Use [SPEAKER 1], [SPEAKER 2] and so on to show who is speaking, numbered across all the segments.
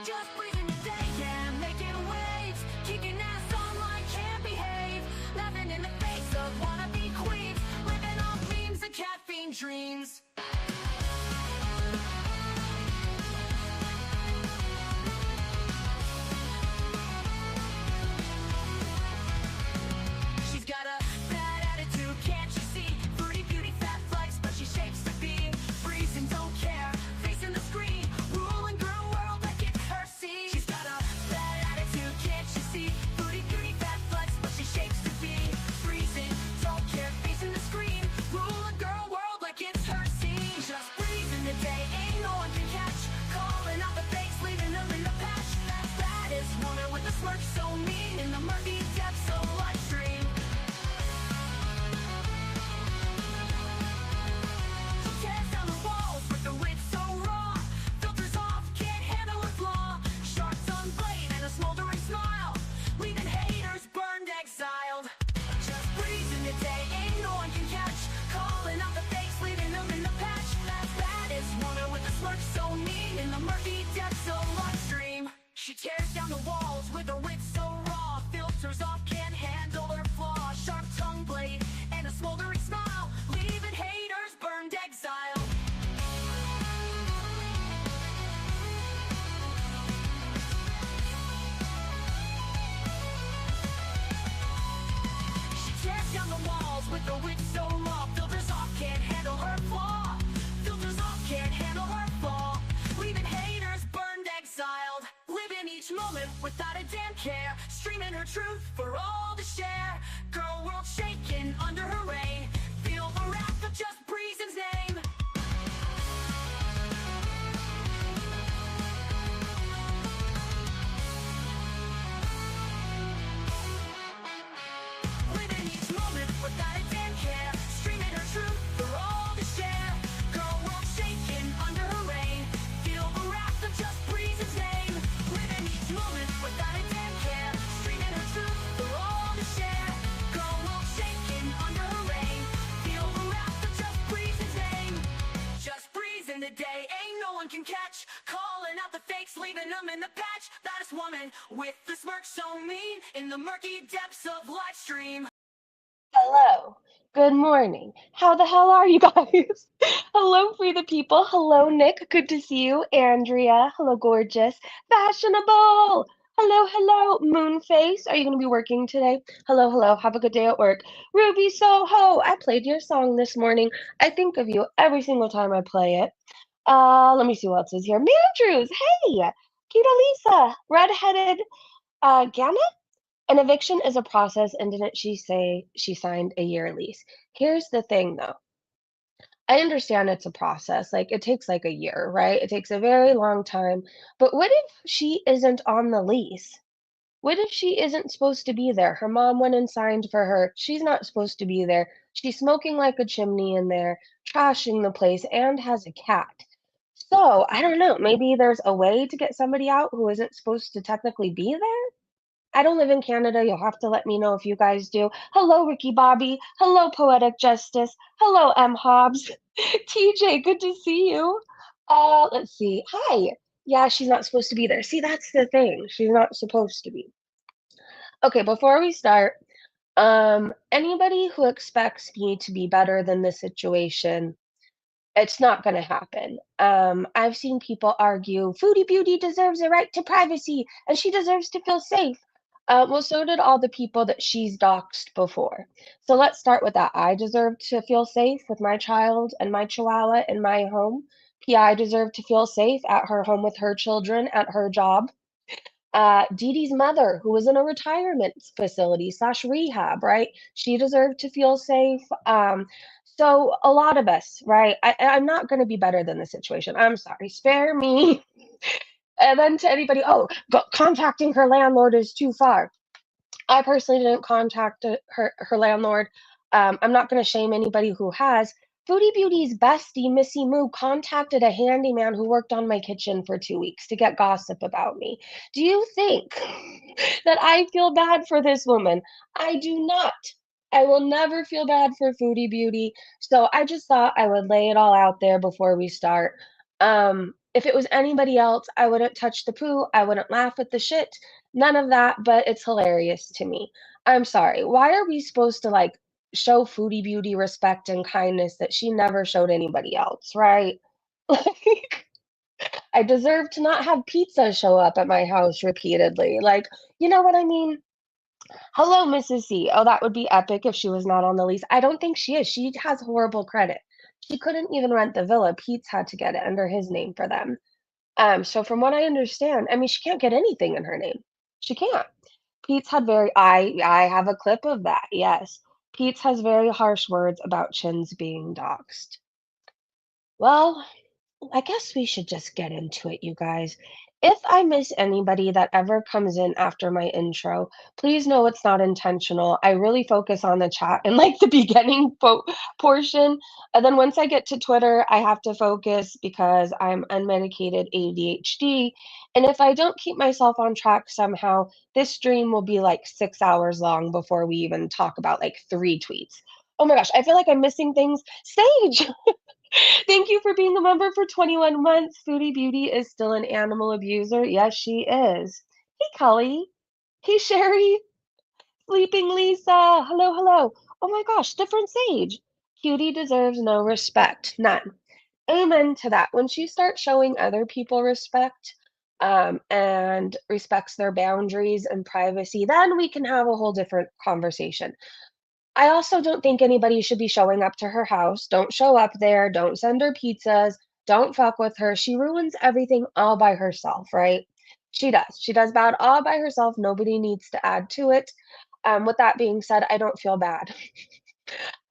[SPEAKER 1] Just breathing today, yeah, making waves, kicking ass online, can't behave, laughing in the face of wannabe queens, living off memes and caffeine dreams. She's got a bad attitude, can't you see? Foodie beauty, fat flex, but she shapes to be. Freezing, don't care, facing the screen, ruling girl world like it's her scene. She's got a bad attitude, can't you see? Foodie beauty, fat flex, but she shapes to be. Freezing, don't care, facing the screen, ruling girl world like it's her scene. Just breathing the day, ain't no one can catch. Calling out the fakes, leaving them in the patch. That is woman with a smirk so mean in the murky depths of live stream. Tears down the walls with the wit so raw. Filters off, can't handle a flaw. Sharks on blade and a smoldering smile, leaving haters burned, exiled. Just breezing the day, ain't no one can catch. Calling out the fakes, leaving them in the patch. That is woman with a smirk so mean in the murky depths of live stream. She tears down the walls with a wit so raw. Filters off, can't handle her flaw. Sharp tongue blade and a smoldering smile, leaving haters burned, exiled. She tears down the walls with the wit so raw. Filters off, can't handle her flaw. Filters off, can't handle her flaw, leaving haters burned, exiled. Living each moment without a damn care, streaming her truth for all to share. Girl world shaking under her reign, feel the wrath of just Breezen's name. Living each moment without a damn care, streaming her truth for all to share. Girl world shaking under her reign, feel the wrath of just Breezen's name. Living each moment without a damn care, streaming her truth for all to share. Girl world shaking under her reign, feel the wrath of just Breezen's name. Just breezing the day, ain't no one can catch. Calling out the fakes, leaving them in the patch. That is woman with the smirk so mean in the murky depths of live stream.
[SPEAKER 2] Hello. Good morning. How the hell are you guys? Hello, Free the People. Hello, Nick. Good to see you. Andrea. Hello, gorgeous. Fashionable. Hello, Moonface. Are you going to be working today? Hello. Have a good day at work. Ruby Soho. I played your song this morning. I think of you every single time I play it. Let me see what else is here. Mandrews. Hey. Kita Lisa. Redheaded Gamma. An eviction is a process, and didn't she say she signed a year lease? Here's the thing, though. I understand it's a process. Like, it takes like a year, right? It takes a very long time. But what if she isn't on the lease? What if she isn't supposed to be there? Her mom went and signed for her. She's not supposed to be there. She's smoking like a chimney in there, trashing the place, and has a cat. So, I don't know. Maybe there's a way to get somebody out who isn't supposed to technically be there? I don't live in Canada. You'll have to let me know if you guys do. Hello, Ricky Bobby. Hello, Poetic Justice. Hello, M. Hobbs. TJ, good to see you. Let's see. Hi. Yeah, she's not supposed to be there. See, that's the thing. She's not supposed to be. Okay, before we start, anybody who expects me to be better than the situation, it's not going to happen. I've seen people argue Foodie Beauty deserves a right to privacy and she deserves to feel safe. Well, so did all the people that she's doxed before. So let's start with that. I deserve to feel safe with my child and my chihuahua in my home. PI deserved to feel safe at her home with her children at her job. Dee Dee's mother, who was in a retirement facility slash rehab, right? She deserved to feel safe. So a lot of us, right? I'm not going to be better than the situation. I'm sorry. Spare me. And then to anybody, but contacting her landlord is too far. I personally didn't contact her landlord. I'm not going to shame anybody who has. Foodie Beauty's bestie, Missy Moo, contacted a handyman who worked on my kitchen for 2 weeks to get gossip about me. Do you think that I feel bad for this woman? I do not. I will never feel bad for Foodie Beauty. So I just thought I would lay it all out there before we start. If it was anybody else, I wouldn't touch the poo, I wouldn't laugh at the shit, none of that, but it's hilarious to me. I'm sorry, why are we supposed to, like, show Foodie Beauty respect and kindness that she never showed anybody else, right? Like, I deserve to not have pizza show up at my house repeatedly, like, you know what I mean? Hello, Mrs. C. Oh, that would be epic if she was not on the lease. I don't think she is. She has horrible credit. She couldn't even rent the villa. Peetz had to get it under his name for them. So from what I understand, I mean, she can't get anything in her name. She can't. Peetz had very I have a clip of that. Yes. Peetz has very harsh words about Chins being doxxed. Well, I guess we should just get into it, you guys. If I miss anybody that ever comes in after my intro, please know it's not intentional. I really focus on the chat and like the beginning portion. And then once I get to Twitter, I have to focus because I'm unmedicated ADHD. And if I don't keep myself on track somehow, this stream will be like 6 hours long before we even talk about like 3 tweets. Oh my gosh, I feel like I'm missing things. Sage! Thank you for being a member for 21 months. Foodie Beauty is still an animal abuser. Yes, she is. Hey, Kelly. Hey, Sherry. Sleeping Lisa. Hello, hello. Oh my gosh, different Sage. Cutie deserves no respect. None. Amen to that. When she starts showing other people respect, and respects their boundaries and privacy, then we can have a whole different conversation. I also don't think anybody should be showing up to her house. Don't show up there. Don't send her pizzas. Don't fuck with her. She ruins everything all by herself, right? She does. She does bad all by herself. Nobody needs to add to it. With that being said, I don't feel bad.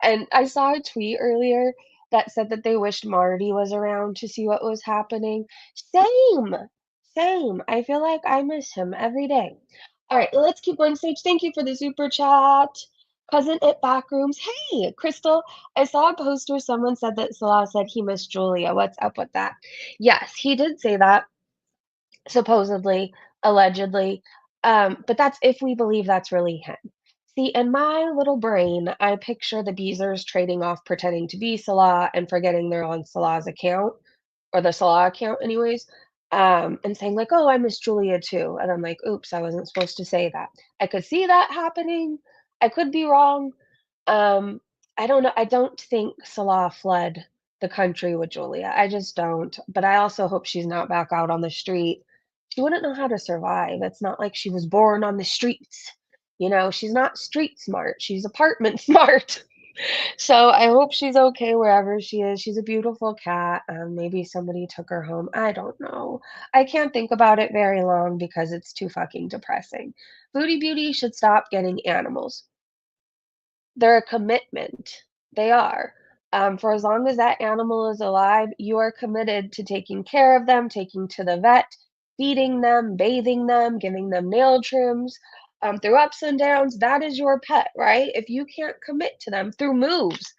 [SPEAKER 2] And I saw a tweet earlier that said that they wished Marty was around to see what was happening. Same. Same. I feel like I miss him every day. All right, let's keep going. Sage, thank you for the super chat. Cousin It Backrooms. Hey, Crystal, I saw a post where someone said that Salah said he missed Julia. What's up with that? Yes, he did say that, supposedly, allegedly. But that's if we believe that's really him. See, in my little brain, I picture the Beezers trading off pretending to be Salah and forgetting they're on Salah's account, or the Salah account, anyways, and saying, like, oh, I miss Julia too. And I'm like, oops, I wasn't supposed to say that. I could see that happening. I could be wrong. Um, I don't know. I don't think Salah fled the country with Julia. I just don't. But I also hope she's not back out on the street. She wouldn't know how to survive. It's not like she was born on the streets. You know, she's not street smart. She's apartment smart. So I hope she's okay wherever she is. She's a beautiful cat. Maybe somebody took her home. I don't know. I can't think about it very long because it's too fucking depressing. Foodie Beauty should stop getting animals. They're a commitment. They are. For as long as that animal is alive, you are committed to taking care of them, taking to the vet, feeding them, bathing them, giving them nail trims. Through ups and downs, that is your pet, right? If you can't commit to them through moves,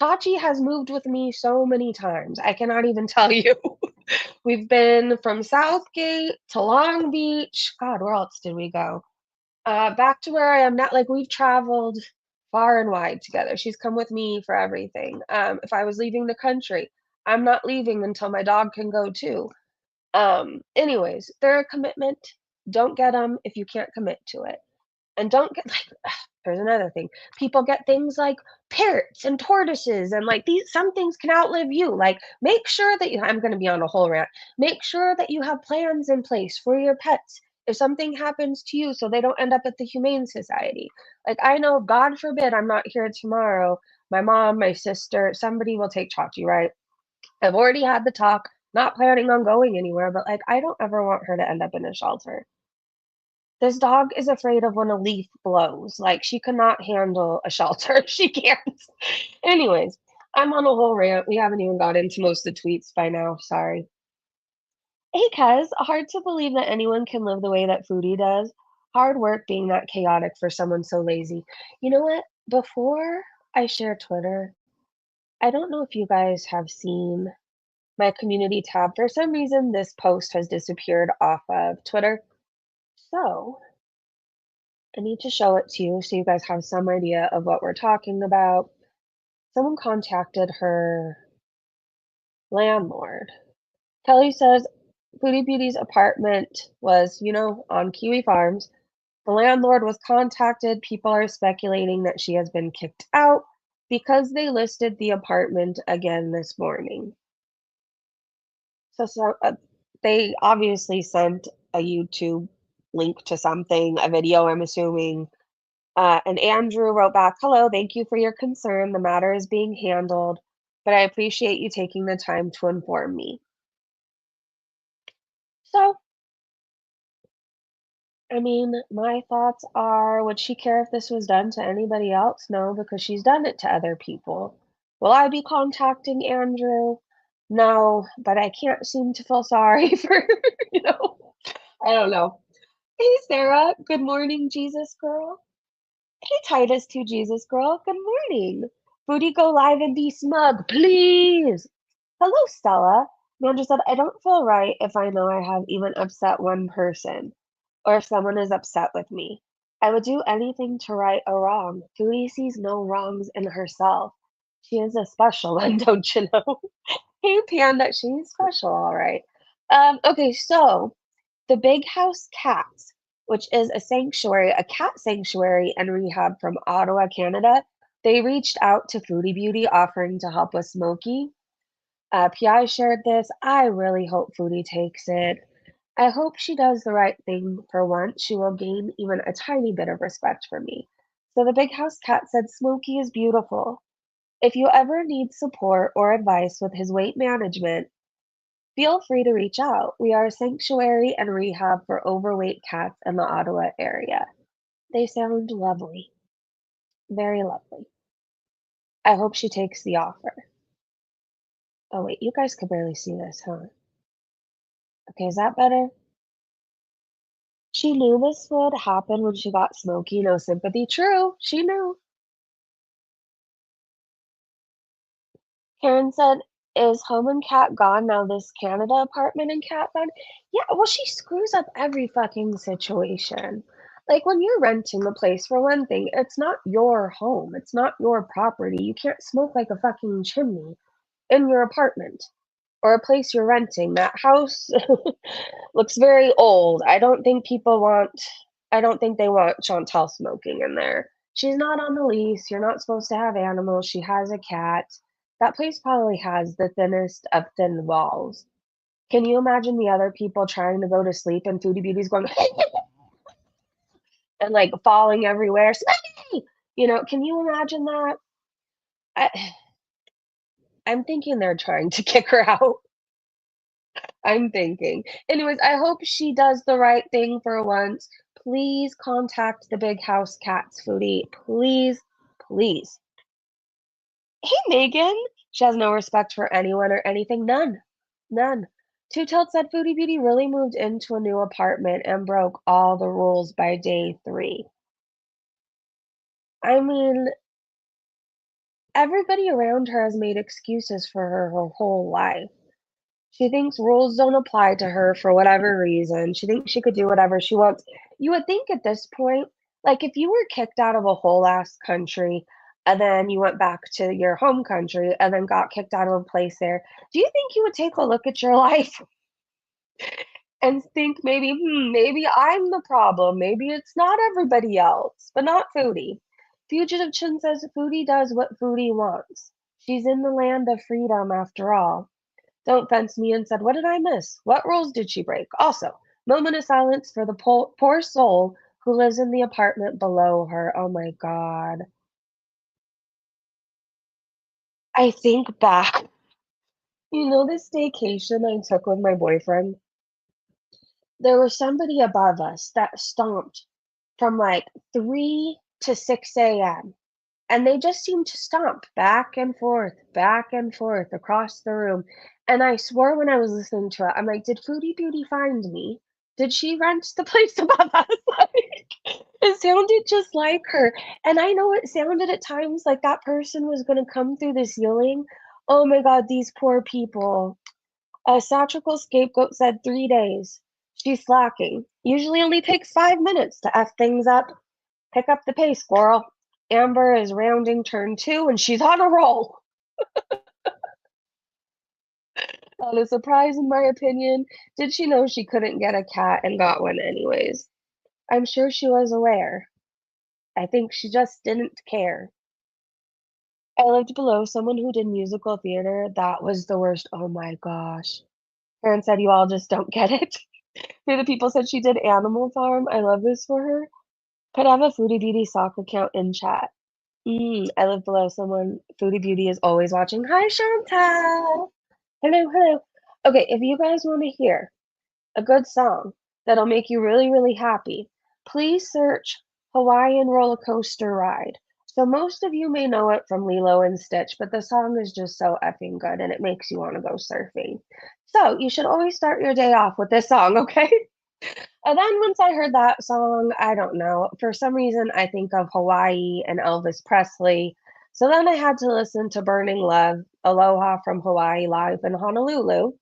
[SPEAKER 2] Chachi has moved with me so many times. I cannot even tell you. We've been from Southgate to Long Beach. God, where else did we go? Back to where I am now. Like, we've traveled far and wide together. She's come with me for everything. If I was leaving the country, I'm not leaving until my dog can go too. Anyways, they're a commitment. Don't get them if you can't commit to it. And don't get like there's another thing. People get things like parrots and tortoises and like these some things can outlive you. Like make sure that you I'm going to be on a whole rant. Make sure that you have plans in place for your pets if something happens to you so they don't end up at the humane society. Like I know God forbid I'm not here tomorrow. My mom, my sister, somebody will take Chachi, right? I've already had the talk, not planning on going anywhere, but like I don't ever want her to end up in a shelter. This dog is afraid of when a leaf blows. Like, she cannot handle a shelter. She can't. Anyways, I'm on a whole rant. We haven't even got into most of the tweets by now. Sorry. Hey, Kez. Hard to believe that anyone can live the way that Foodie does. Hard work being that chaotic for someone so lazy. You know what? Before I share Twitter, I don't know if you guys have seen my community tab. For some reason, this post has disappeared off of Twitter. So I need to show it to you so you guys have some idea of what we're talking about. Someone contacted her landlord. Kelly says, Foodie Beauty's apartment was, on Kiwi Farms. The landlord was contacted. People are speculating that she has been kicked out because they listed the apartment again this morning. So they obviously sent a YouTube link to something, a video, I'm assuming. And Andrew wrote back, "Hello, thank you for your concern. The matter is being handled, but I appreciate you taking the time to inform me." So, I mean, my thoughts are, would she care if this was done to anybody else? No, because she's done it to other people. Will I be contacting Andrew? No, but I can't seem to feel sorry for, you know, I don't know. Hey, Sarah. Good morning, Jesus girl. Hey, Titus to Jesus girl. Good morning. Booty go live and be smug, please. Hello, Stella. Manager said, I don't feel right if I know I have even upset one person or if someone is upset with me. I would do anything to right a wrong. Foodie sees no wrongs in herself. She is a special one, don't you know? Hey, Panda, she's special, all right. Okay, so the Big House Cats, which is a cat sanctuary and rehab from Ottawa, Canada, they reached out to Foodie Beauty offering to help with Smokey. PI shared this. I really hope Foodie takes it. I hope she does the right thing for once. She will gain even a tiny bit of respect from me. So the Big House Cat said, Smokey is beautiful. If you ever need support or advice with his weight management, feel free to reach out. We are a sanctuary and rehab for overweight cats in the Ottawa area. They sound lovely. Very lovely. I hope she takes the offer. Oh, wait, you guys could barely see this, huh? Okay, is that better? She knew this would happen when she got Smokey. No sympathy. True, she knew. Karen said, "Is home and cat gone now? This Canada apartment and cat gone?" Yeah, well, she screws up every fucking situation. Like when you're renting a place, for one thing, it's not your home, it's not your property. You can't smoke like a fucking chimney in your apartment or a place you're renting. That house looks very old. I don't think they want Chantal smoking in there. She's not on the lease. You're not supposed to have animals. She has a cat. That place probably has the thinnest of thin walls. Can you imagine the other people trying to go to sleep and Foodie Beauty's going and like falling everywhere? Smokey! Can you imagine that? I, I'm thinking they're trying to kick her out. I'm thinking. Anyways, I hope she does the right thing for once. Please contact the Big House Cats Foodie. Please, please. Hey, Megan. She has no respect for anyone or anything. None. None. Two Tilt said Foodie Beauty really moved into a new apartment and broke all the rules by day 3. I mean, everybody around her has made excuses for her whole life. She thinks rules don't apply to her for whatever reason. She thinks she could do whatever she wants. You would think at this point, like if you were kicked out of a whole ass country and then you went back to your home country and then got kicked out of a place there, do you think you would take a look at your life and think maybe I'm the problem. Maybe it's not everybody else, but not Foodie. Fugitive Chin says Foodie does what Foodie wants. She's in the land of freedom after all. Don't fence me and said, what did I miss? What rules did she break? Also, moment of silence for the poor soul who lives in the apartment below her. Oh my God. I think back, this vacation I took with my boyfriend, there was somebody above us that stomped from like 3 to 6 a.m. And they just seemed to stomp back and forth across the room. And I swore when I was listening to it, I'm like, did Foodie Beauty find me? Did she rent the place above us? Like, it sounded just like her. And I know it sounded at times like that person was going to come through the ceiling. Oh my God, these poor people. A satirical scapegoat said 3 days. She's slacking. Usually only takes 5 minutes to F things up. Pick up the pace, squirrel. Amber is rounding turn 2 and she's on a roll. Not a surprise, in my opinion. Did she know she couldn't get a cat and got one anyways? I'm sure she was aware. I think she just didn't care. I lived below someone who did musical theater. That was the worst. Oh my gosh. Karen said you all just don't get it. Here the people said she did Animal Farm. I love this for her. Could have a Foodie Beauty sock account in chat. I live below someone. Foodie Beauty is always watching. Hi, Chantel. Hello, hello. Okay, if you guys want to hear a good song that'll make you really, really happy, please search Hawaiian Roller Coaster Ride. So most of you may know it from Lilo and Stitch, but the song is just so effing good and it makes you want to go surfing. So you should always start your day off with this song, okay? And then once I heard that song, I don't know, for some reason I think of Hawaii and Elvis Presley. So then I had to listen to Burning Love, Aloha from Hawaii live in Honolulu.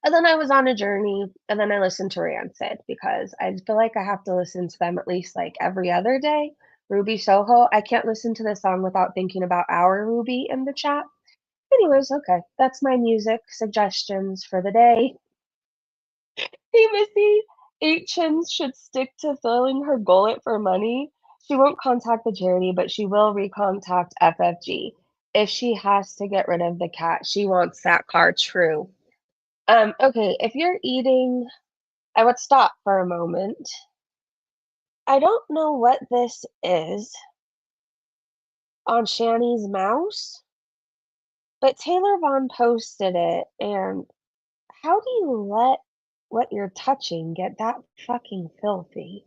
[SPEAKER 2] And then I was on a journey, and then I listened to Rancid because I feel like I have to listen to them at least like every other day. Ruby Soho, I can't listen to this song without thinking about our Ruby in the chat. Anyways, okay, that's my music suggestions for the day. Hey, Missy, Chins should stick to filling her gullet for money. She won't contact the charity, but she will recontact FFG. If she has to get rid of the cat, she wants that car true. Okay, if you're eating, I would stop for a moment. I don't know what this is on Shani's mouse, but Taylor Vaughn posted it, and how do you let what you're touching get that fucking filthy?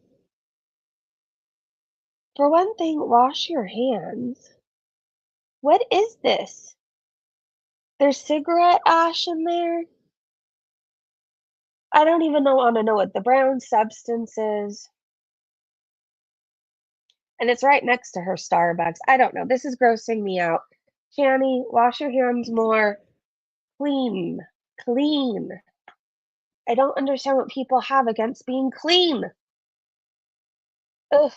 [SPEAKER 2] For one thing, wash your hands. What is this? There's cigarette ash in there? I don't even want to know what the brown substance is. And it's right next to her Starbucks. I don't know. This is grossing me out. Shani, wash your hands more. Clean. Clean. I don't understand what people have against being clean. Ugh.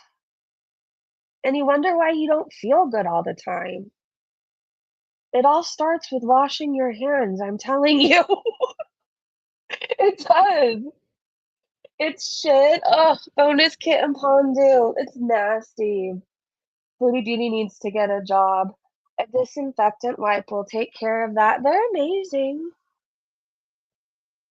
[SPEAKER 2] And you wonder why you don't feel good all the time. It all starts with washing your hands, I'm telling you. It does. It's shit. Ugh, bonus kit and Pondu. It's nasty. Foodie Beauty needs to get a job. A disinfectant wipe will take care of that. They're amazing.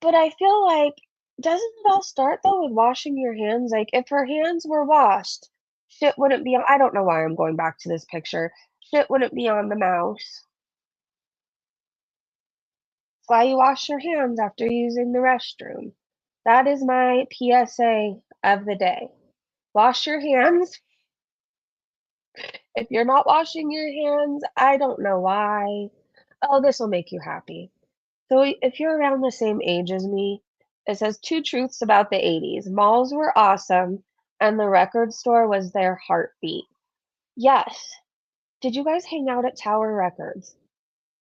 [SPEAKER 2] But I feel like, doesn't it all start though with washing your hands? Like, if her hands were washed, shit wouldn't be on. I don't know why I'm going back to this picture. Shit wouldn't be on the mouse. That's why you wash your hands after using the restroom. That is my PSA of the day. Wash your hands. If you're not washing your hands, I don't know why. Oh, this will make you happy. So if you're around the same age as me, it says two truths about the 80s. Malls were awesome, and the record store was their heartbeat. Yes. Did you guys hang out at Tower Records?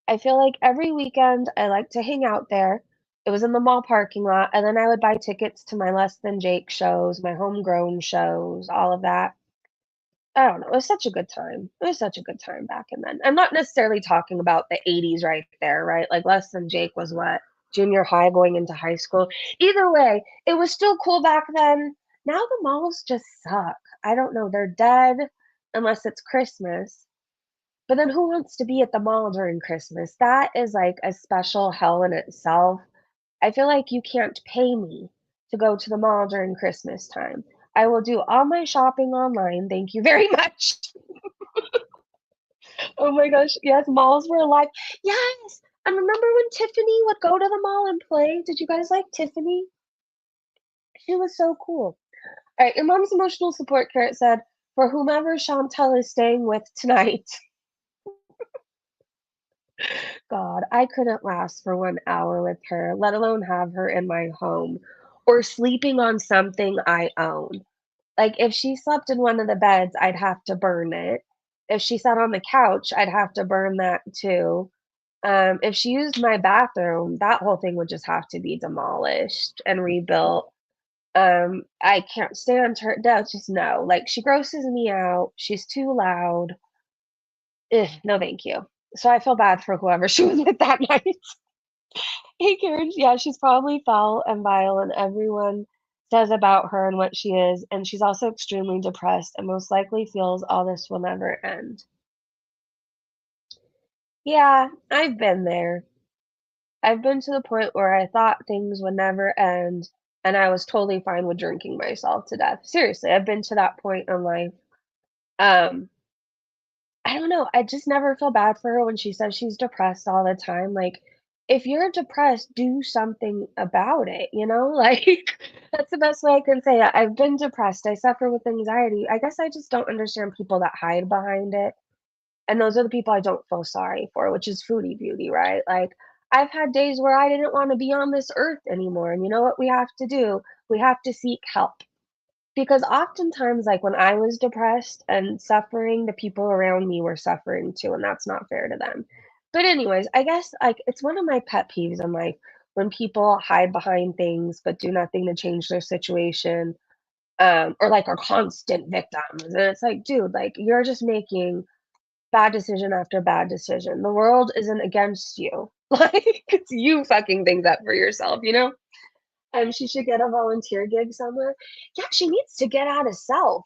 [SPEAKER 2] I feel like every weekend I like to hang out there. It was in the mall parking lot, and then I would buy tickets to my Less Than Jake shows, my homegrown shows, all of that. I don't know. It was such a good time. It was such a good time back in then. I'm not necessarily talking about the 80s right there, right? Like Less Than Jake was what? Junior high going into high school. Either way, it was still cool back then. Now the malls just suck. I don't know. They're dead unless it's Christmas. But then who wants to be at the mall during Christmas? That is like a special hell in itself. I feel like you can't pay me to go to the mall during Christmas time. I will do all my shopping online. Thank you very much. Oh my gosh. Yes, malls were alive. Yes. And remember when Tiffany would go to the mall and play? Did you guys like Tiffany? She was so cool. All right, your mom's emotional support carrot said, for whomever Chantel is staying with tonight. God, I couldn't last for 1 hour with her, let alone have her in my home or sleeping on something I own. Like, if she slept in one of the beds, I'd have to burn it. If she sat on the couch, I'd have to burn that too. If she used my bathroom, that whole thing would just have to be demolished and rebuilt. I can't stand her. No, just no. Like, she grosses me out. She's too loud. Ugh, no, thank you. So I feel bad for whoever she was with that night. Hey, Karen. Yeah, she's probably foul and vile, and everyone says about her and what she is. And she's also extremely depressed and most likely feels all this will never end. Yeah, I've been there. I've been to the point where I thought things would never end, and I was totally fine with drinking myself to death. Seriously, I've been to that point in life. Um, I don't know, I just never feel bad for her when she says she's depressed all the time, like, if you're depressed, do something about it, you know? Like, that's the best way I can say it. I've been depressed, I suffer with anxiety. I guess I just don't understand people that hide behind it. And those are the people I don't feel sorry for, which is foodie beauty, right? Like, I've had days where I didn't want to be on this earth anymore. And you know what we have to do? We have to seek help. Because oftentimes, like when I was depressed and suffering, the people around me were suffering too, and that's not fair to them. But, anyways, I guess like it's one of my pet peeves in life when people hide behind things but do nothing to change their situation, or like are constant victims. And it's like, dude, like you're just making bad decision after bad decision. The world isn't against you. Like, it's you fucking things up for yourself, you know? She should get a volunteer gig somewhere. Yeah, she needs to get out of self.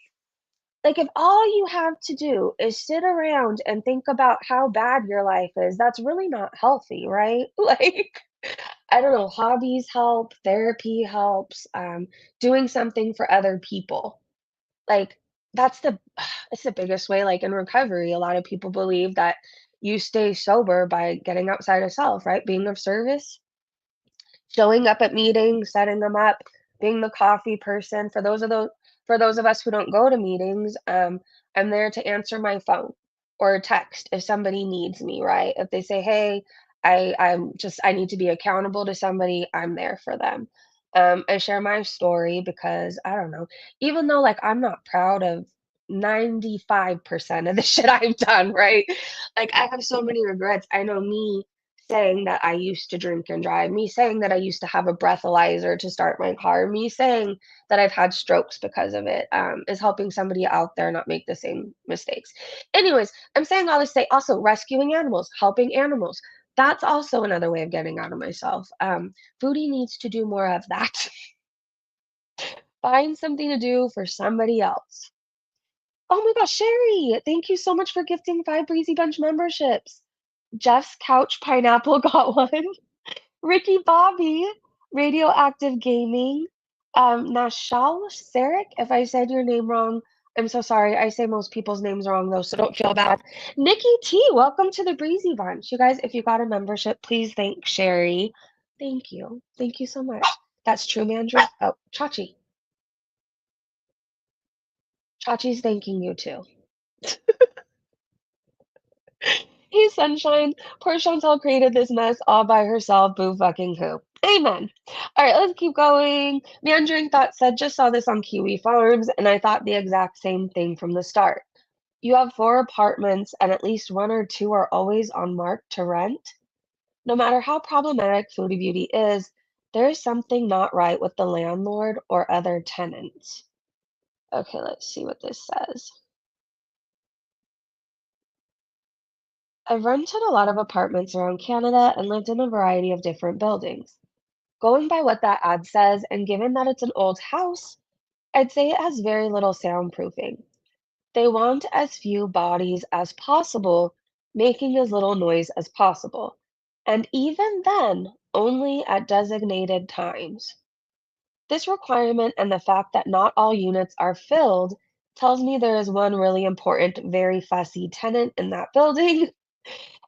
[SPEAKER 2] Like, if all you have to do is sit around and think about how bad your life is, that's really not healthy, right? Like, I don't know, hobbies help, therapy helps, doing something for other people. Like, that's the it's the biggest way, like, in recovery, a lot of people believe that you stay sober by getting outside of self, right? Being of service, showing up at meetings, setting them up, being the coffee person. For those of us who don't go to meetings, I'm there to answer my phone or text if somebody needs me, right? If they say, "Hey, I need to be accountable to somebody," I'm there for them. I share my story because I don't know, even though like I'm not proud of 95% of the shit I've done, right? Like I have so many regrets. I know me saying that I used to drink and drive, me saying that I used to have a breathalyzer to start my car, me saying that I've had strokes because of it, is helping somebody out there not make the same mistakes. Anyways, I'm saying all this to say also rescuing animals, helping animals. That's also another way of getting out of myself. Foodie needs to do more of that. Find something to do for somebody else. Oh my gosh, Sherry, thank you so much for gifting 5 Breezy Bunch memberships. Jeff's Couch Pineapple got one. Ricky Bobby, Radioactive Gaming, Nashal Sarek, if I said your name wrong, I'm so sorry. I say most people's names wrong though, so don't feel bad. Nikki T, welcome to the Breezy Bunch. You guys, if you got a membership, please thank Sherry. Thank you. Thank you so much. That's true, Mandra. Oh, Chachi. Chachi's thanking you too. Hey, sunshine. Poor Chantel created this mess all by herself. Boo fucking who. Amen. All right, let's keep going. Meandering Thought said, just saw this on Kiwi Farms, and I thought the exact same thing from the start. You have 4 apartments, and at least 1 or 2 are always on mark to rent. No matter how problematic Foodie Beauty is, there is something not right with the landlord or other tenants. Okay, let's see what this says. I've rented a lot of apartments around Canada and lived in a variety of different buildings. Going by what that ad says, and given that it's an old house, I'd say it has very little soundproofing. They want as few bodies as possible, making as little noise as possible. And even then, only at designated times. This requirement and the fact that not all units are filled tells me there is one really important, very fussy tenant in that building,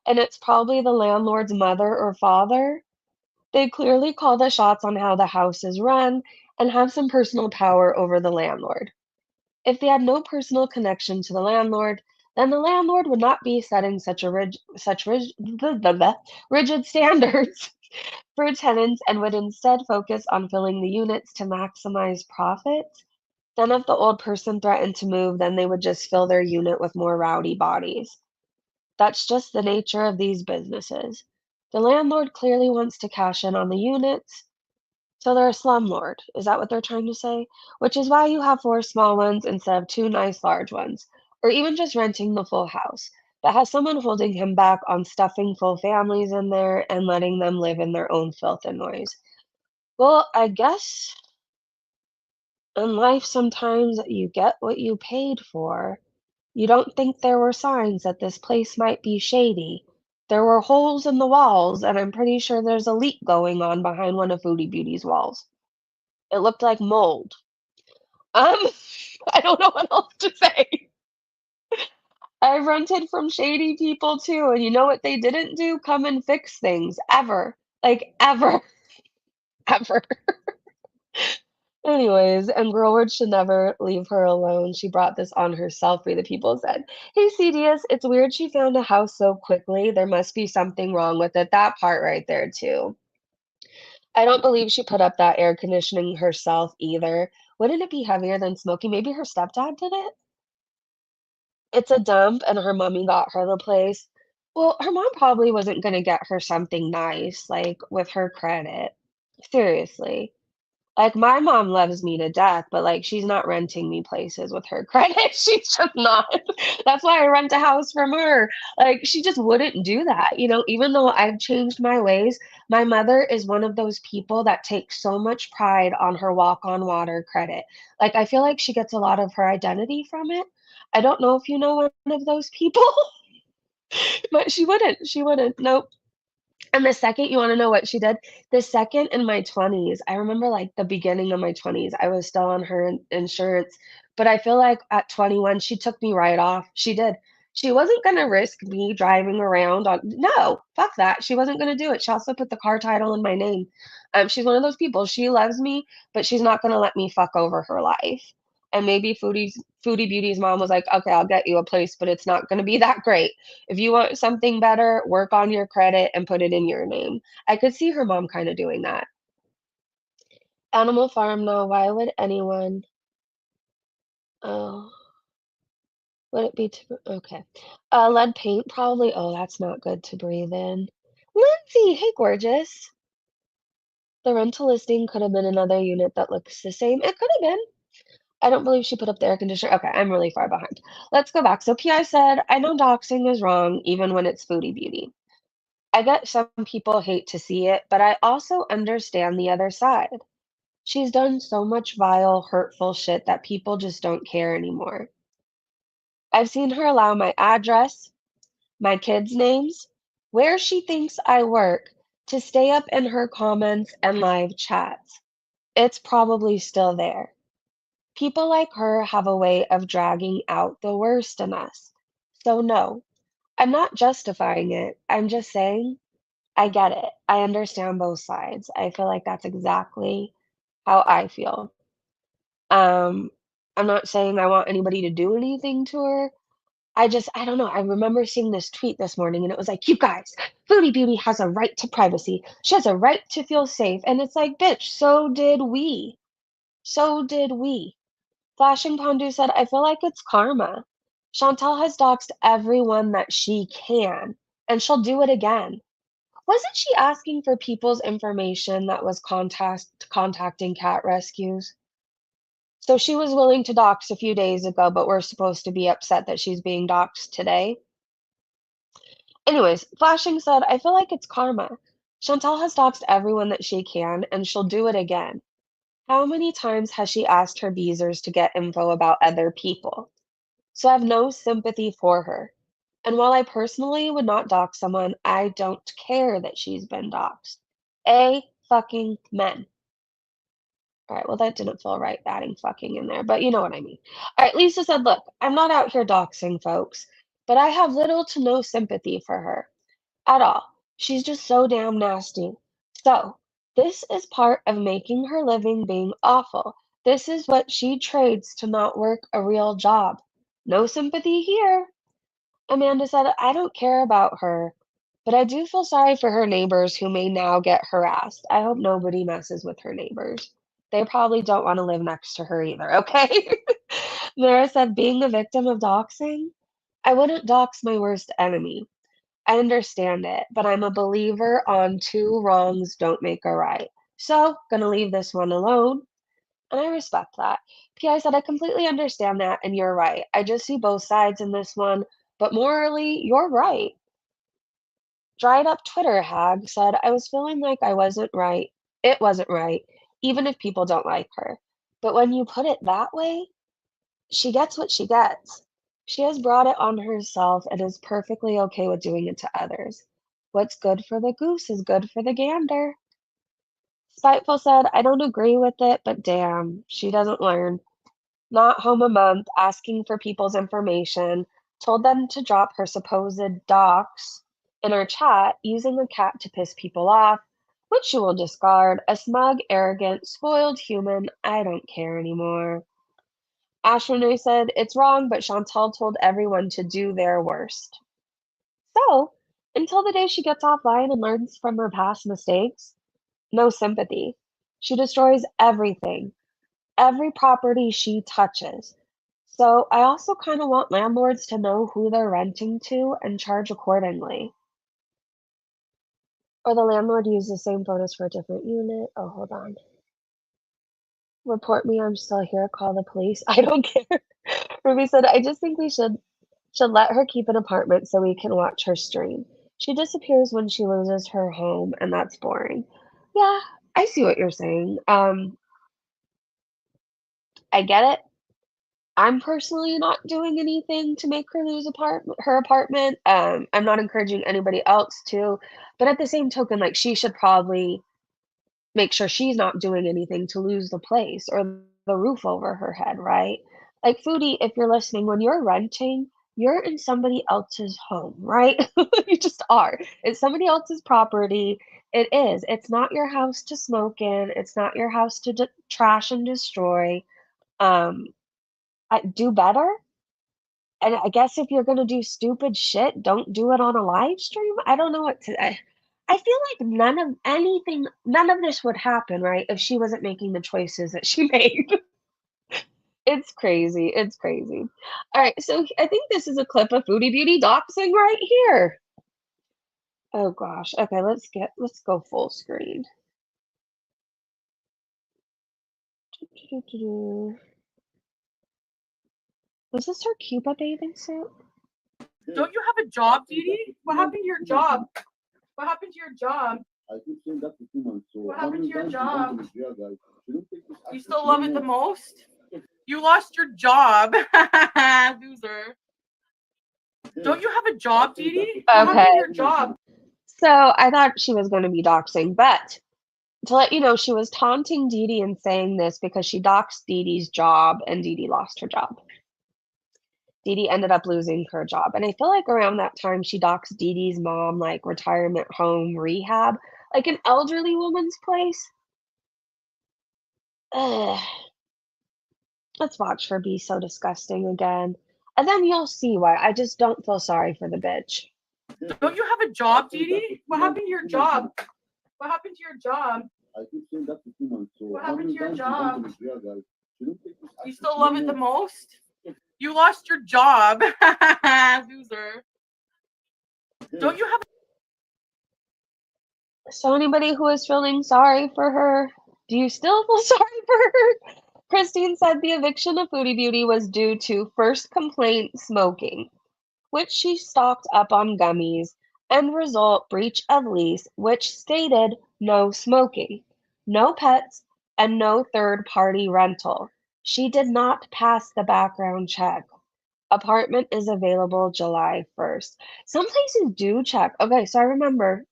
[SPEAKER 2] and it's probably the landlord's mother or father. They clearly call the shots on how the house is run and have some personal power over the landlord. If they had no personal connection to the landlord, then the landlord would not be setting rigid standards for tenants and would instead focus on filling the units to maximize profits. Then, if the old person threatened to move, then they would just fill their unit with more rowdy bodies. That's just the nature of these businesses. The landlord clearly wants to cash in on the units, so they're a slumlord. Is that what they're trying to say? Which is why you have 4 small ones instead of 2 nice large ones, or even just renting the full house. that has someone holding him back on stuffing full families in there and letting them live in their own filth and noise. Well, I guess in life sometimes you get what you paid for. You don't think there were signs that this place might be shady. There were holes in the walls, and I'm pretty sure there's a leak going on behind one of Foodie Beauty's walls. It looked like mold. Um, I don't know what else to say. I've rented from shady people too, and you know what they didn't do? Come and fix things ever. Like ever, ever. Anyways, and Girlwood should never leave her alone. She brought this on herself, we the people said. Hey, CDS, it's weird she found a house so quickly. There must be something wrong with it. That part right there, too. I don't believe she put up that air conditioning herself either. Wouldn't it be heavier than smoking? Maybe her stepdad did it? It's a dump, and her mommy got her the place. Well, her mom probably wasn't gonna get her something nice, like, with her credit. Seriously. Like, my mom loves me to death, but, like, she's not renting me places with her credit. She's just not. That's why I rent a house from her. Like, she just wouldn't do that, even though I've changed my ways, my mother is one of those people that takes so much pride on her walk on water credit. Like, I feel like she gets a lot of her identity from it. I don't know if you know one of those people, but she wouldn't. Nope. And the second you wanna know what she did? The second in my 20s, I remember, like, the beginning of my 20s, I was still on her insurance, but I feel like at 21, she took me right off. She did. She wasn't gonna risk me driving around on no, fuck that. She wasn't gonna do it. She also put the car title in my name. She's one of those people, she loves me, but she's not gonna let me fuck over her life. And maybe Foodie Beauty's mom was like, "Okay, I'll get you a place, but it's not gonna be that great." If you want something better, work on your credit and put it in your name. I could see her mom kinda doing that. Animal Farm, no, why would anyone oh, would it be to okay. Lead paint, probably. Oh, that's not good to breathe in. Lindsay, hey, gorgeous. The rental listing could have been another unit that looks the same. It could have been. I don't believe she put up the air conditioner. Okay, I'm really far behind. Let's go back. So PI said, I know doxing is wrong even when it's Foodie Beauty. I get some people hate to see it, but I also understand the other side. She's done so much vile, hurtful shit that people just don't care anymore. I've seen her allow my address, my kids' names, where she thinks I work, to stay up in her comments and live chats. It's probably still there. People like her have a way of dragging out the worst in us. So, no, I'm not justifying it. I'm just saying I get it. I understand both sides. I feel like that's exactly how I feel. Um, I'm not saying I want anybody to do anything to her. I don't know. I remember seeing this tweet this morning and it was like, you guys, Foodie Beauty has a right to privacy. She has a right to feel safe. And it's like, bitch, so did we. So did we. Flashing Pondu said, I feel like it's karma. Chantal has doxed everyone that she can, and she'll do it again. Wasn't she asking for people's information that was contacting cat rescues? So she was willing to dox a few days ago, but we're supposed to be upset that she's being doxed today? Anyways, Flashing said, I feel like it's karma. Chantal has doxed everyone that she can, and she'll do it again. How many times has she asked her beezers to get info about other people? So I have no sympathy for her. And while I personally would not dox someone, I don't care that she's been doxed. A fucking men. All right, well, that didn't feel right adding fucking in there, but you know what I mean. All right, Lisa said, look, I'm not out here doxing folks, but I have little to no sympathy for her at all. She's just so damn nasty. So, this is part of making her living being awful. This is what she trades to not work a real job. No sympathy here. Amanda said, I don't care about her, but I do feel sorry for her neighbors who may now get harassed. I hope nobody messes with her neighbors. They probably don't want to live next to her either, okay? Mara said, being a victim of doxing? I wouldn't dox my worst enemy. I understand it, but I'm a believer on two wrongs don't make a right. So, gonna leave this one alone. And I respect that. PI said, I completely understand that, and you're right. I just see both sides in this one. but morally, you're right. Dried up Twitter hag said, I was feeling like I wasn't right. It wasn't right, even if people don't like her. But when you put it that way, she gets what she gets. She has brought it on herself and is perfectly okay with doing it to others. What's good for the goose is good for the gander. Spiteful said, I don't agree with it, but damn, she doesn't learn. Not home a month, asking for people's information, told them to drop her supposed docs in our chat using the cat to piss people off, which she will discard. A smug, arrogant, spoiled human. I don't care anymore. Ashwini said, it's wrong, but Chantal told everyone to do their worst. So, until the day she gets offline and learns from her past mistakes, no sympathy. She destroys everything, every property she touches. So I also kind of want landlords to know who they're renting to and charge accordingly. Or the landlord used the same photos for a different unit. Oh, hold on. Report me, I'm still here. Call the police. I don't care. Ruby said, I just think we should let her keep an apartment so we can watch her stream. She disappears when she loses her home, and that's boring. Yeah, I see what you're saying. I get it. I'm personally not doing anything to make her lose her apartment. I'm not encouraging anybody else to, but at the same token, like she should probably make sure she's not doing anything to lose the place or the roof over her head, right? Like Foodie, if you're listening, when you're renting, you're in somebody else's home, right? You just are. It's somebody else's property. It is. It's not your house to smoke in. It's not your house to trash and destroy. Um, do better. And I guess if you're gonna do stupid shit, don't do it on a live stream? I don't know what to I feel like none of this would happen, right, if she wasn't making the choices that she made. It's crazy, it's crazy. Alright, so I think this is a clip of Foodie Beauty doxing right here. Oh gosh, okay, let's go full screen. Was this her Cuba bathing suit?
[SPEAKER 3] Don't you have a job, Dee Dee? What happened to your job? What happened to your job?
[SPEAKER 4] I keep saying that for 2 months. So
[SPEAKER 3] What
[SPEAKER 4] how
[SPEAKER 3] happened
[SPEAKER 4] many
[SPEAKER 3] to your
[SPEAKER 4] times
[SPEAKER 3] job?
[SPEAKER 4] you go to the jail, guys? You don't take this
[SPEAKER 3] You
[SPEAKER 4] action
[SPEAKER 3] still love it the
[SPEAKER 4] anymore.
[SPEAKER 3] most? You lost your job. Loser. Don't you have a job, Dee Dee? What happened to your job?
[SPEAKER 2] So I thought she was going to be doxing, but to let you know, she was taunting Dee Dee and saying this because she doxed Dee Dee's job and Dee Dee lost her job. Dee Dee ended up losing her job. And I feel like around that time, she doxed Dee Dee's mom, like retirement home rehab, like an elderly woman's place. Ugh. Let's watch her be so disgusting again. And then you'll see why. I just don't feel sorry for the bitch.
[SPEAKER 3] Don't you have a job, Dee Dee? What happened to your job? What happened to your job?
[SPEAKER 4] I keep saying that for 2 months. So
[SPEAKER 3] What
[SPEAKER 4] how
[SPEAKER 3] happened
[SPEAKER 4] many
[SPEAKER 3] to your
[SPEAKER 4] times
[SPEAKER 3] job?
[SPEAKER 4] you go to the jail, guys? You don't take this
[SPEAKER 3] You
[SPEAKER 4] action
[SPEAKER 3] still love it the
[SPEAKER 4] anymore.
[SPEAKER 3] most? You lost your job. Loser. Don't you have
[SPEAKER 2] So anybody who is feeling sorry for her, do you still feel sorry for her? Christine said the eviction of Foodie Beauty was due to first complaint smoking, which she stocked up on gummies, end result breach of lease, which stated no smoking, no pets, and no third party rental. She did not pass the background check. Apartment is available July 1st. Some places do check. Okay, so I remember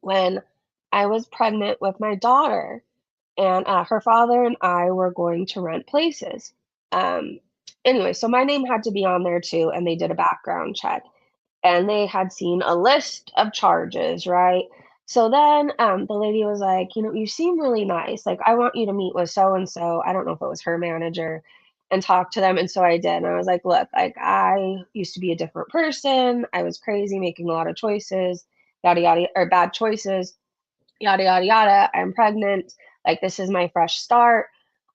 [SPEAKER 2] when I was pregnant with my daughter, and her father and I were going to rent places. Um, anyway, so my name had to be on there too, and they did a background check, and they had seen a list of charges, right? So then the lady was like, you know, you seem really nice. Like, I want you to meet with so and so. I don't know if it was her manager and talk to them. And so I did. And I was like, look, like, I used to be a different person. I was crazy, making a lot of choices, yada, yada, or bad choices, yada, yada, yada. I'm pregnant. Like, this is my fresh start.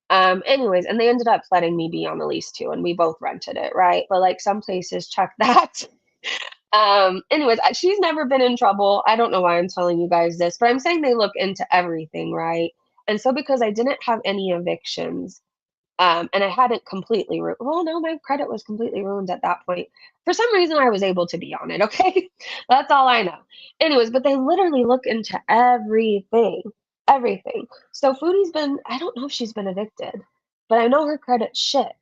[SPEAKER 2] Anyways, and they ended up letting me be on the lease too, and we both rented it, right? But like some places check that. Anyways, she's never been in trouble. I don't know why I'm telling you guys this, but I'm saying they look into everything, right? And so because I didn't have any evictions, And I hadn't completely well, no, my credit was completely ruined at that point. For some reason, I was able to be on it, okay? That's all I know. Anyways, but they literally look into everything, everything. So Foodie's been, I don't know if she's been evicted, but I know her credit's shit.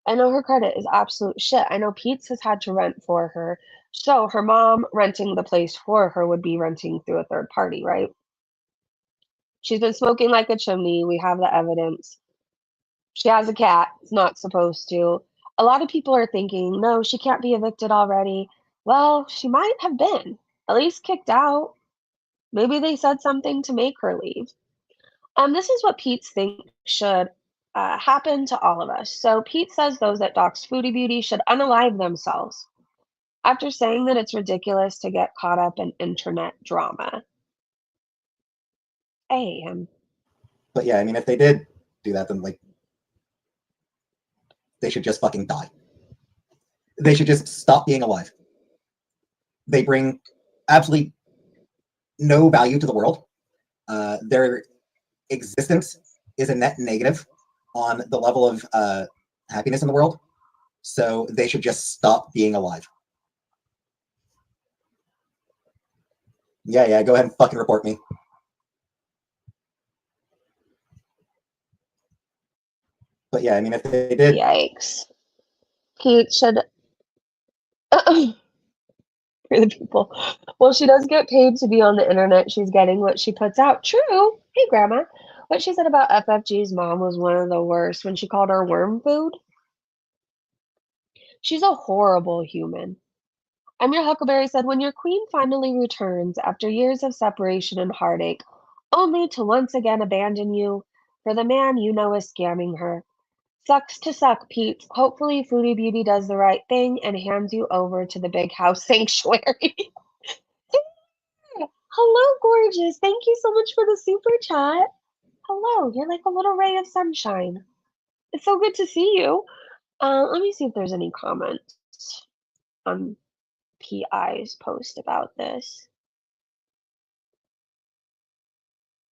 [SPEAKER 2] I know her credit is absolute shit. I know Peetz has had to rent for her. So her mom renting the place for her would be renting through a third party, right? She's been smoking like a chimney. We have the evidence. She has a cat. It's not supposed to. A lot of people are thinking, no, she can't be evicted already. Well, she might have been, at least kicked out. Maybe they said something to make her leave. This is what Peetz thinks should happen to all of us. So Peetz says those that dox Foodie Beauty should unalive themselves after saying that it's ridiculous to get caught up in internet drama.
[SPEAKER 5] But yeah, I mean, if they did do that, then like they should just fucking die. They should just stop being alive. They bring absolutely no value to the world. Their existence is a net negative on the level of happiness in the world. So they should just stop being alive. Yeah, go ahead and fucking report me. But yeah, I mean, if they did...
[SPEAKER 2] Yikes. Peetz should... for the people. Well, she does get paid to be on the internet. She's getting what she puts out. True. Hey, Grandma. What she said about FFG's mom was one of the worst when she called her worm food. She's a horrible human. I'm your Huckleberry said, when your queen finally returns after years of separation and heartache, only to once again abandon you for the man you know is scamming her. Sucks to suck, Pete. Hopefully Foodie Beauty does the right thing and hands you over to the big house sanctuary. Hello, gorgeous. Thank you so much for the super chat. Hello, you're like a little ray of sunshine. It's so good to see you. Let me see if there's any comments on PI's post about this.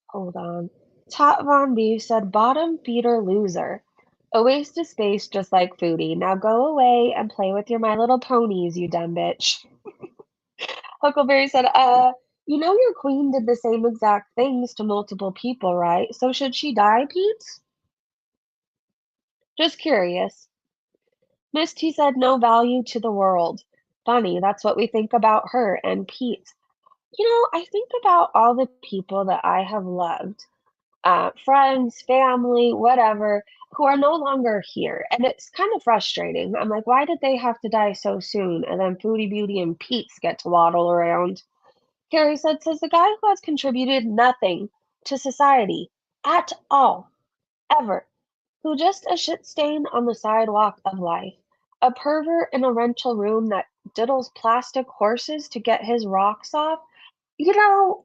[SPEAKER 2] Hold on. Tot Von B said, bottom feeder loser. A waste of space just like Foodie. Now go away and play with your My Little Ponies, you dumb bitch. Huckleberry said, you know your queen did the same exact things to multiple people, right? So should she die, Pete? Just curious. Miss T said, no value to the world. Funny, that's what we think about her and Pete. You know, I think about all the people that I have loved, friends, family, whatever, who are no longer here. And it's kind of frustrating. I'm like, why did they have to die so soon? And then Foodie Beauty and Peetz get to waddle around. Carrie says the guy who has contributed nothing to society at all, ever, who just a shit stain on the sidewalk of life, a pervert in a rental room that diddles plastic horses to get his rocks off. You know,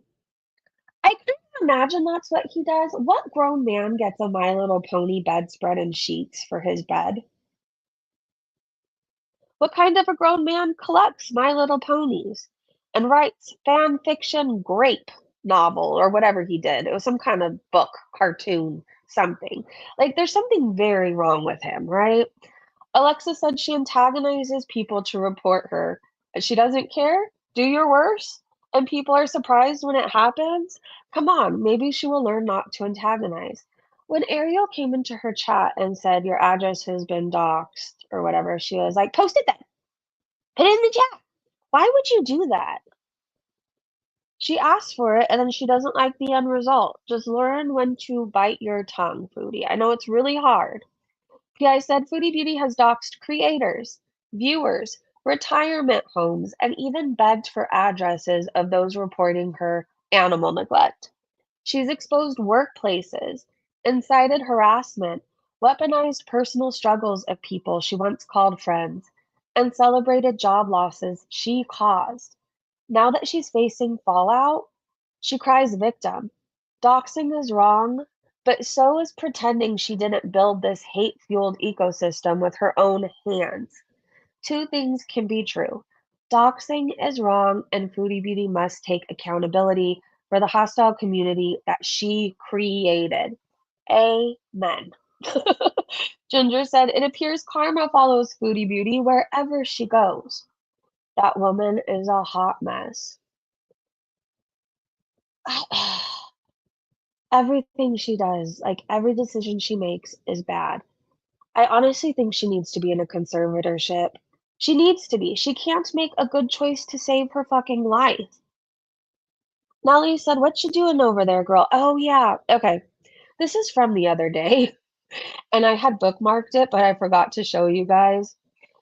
[SPEAKER 2] I can imagine that's what he does. What grown man gets a My Little Pony bedspread and sheets for his bed? What kind of a grown man collects My Little Ponies and writes fan fiction grape novel or whatever he did? It was some kind of book, cartoon, something. Like, there's something very wrong with him, right? Alexa said she antagonizes people to report her. And she doesn't care? Do your worst? And people are surprised when it happens? Come on, maybe she will learn not to antagonize. When Ariel came into her chat and said, your address has been doxed or whatever, she was like, post it then. Put it in the chat. Why would you do that? She asked for it and then she doesn't like the end result. Just learn when to bite your tongue, Foodie. I know it's really hard. PI said Foodie Beauty has doxed creators, viewers, retirement homes, and even begged for addresses of those reporting her animal neglect. She's exposed workplaces, incited harassment, weaponized personal struggles of people she once called friends, and celebrated job losses she caused. Now that she's facing fallout, she cries victim. Doxing is wrong, but so is pretending she didn't build this hate-fueled ecosystem with her own hands. Two things can be true. Doxing is wrong, and Foodie Beauty must take accountability for the hostile community that she created. Amen. Ginger said, it appears karma follows Foodie Beauty wherever she goes. That woman is a hot mess. Everything she does, like every decision she makes, is bad. I honestly think she needs to be in a conservatorship. She needs to be. She can't make a good choice to save her fucking life. Nellie said, what you doing over there, girl? Oh, yeah. Okay. This is from the other day, and I had bookmarked it, but I forgot to show you guys.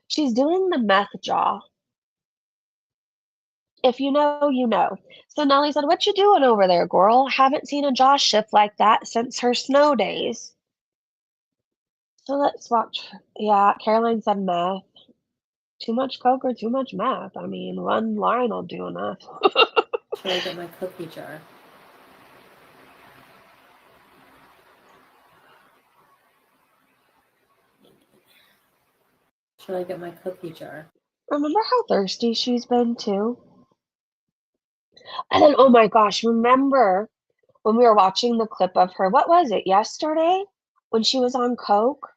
[SPEAKER 2] She's doing the meth jaw. If you know, you know. So Nellie said, what you doing over there, girl? Haven't seen a jaw shift like that since her snow days. So let's watch. Yeah, Caroline said meth. Too much coke or too much meth? I mean, one line will do enough.
[SPEAKER 6] Should I get my cookie jar? Should I get my cookie jar?
[SPEAKER 2] Remember how thirsty she's been too? And then, oh my gosh, remember when we were watching the clip of her, what was it, yesterday? When she was on coke?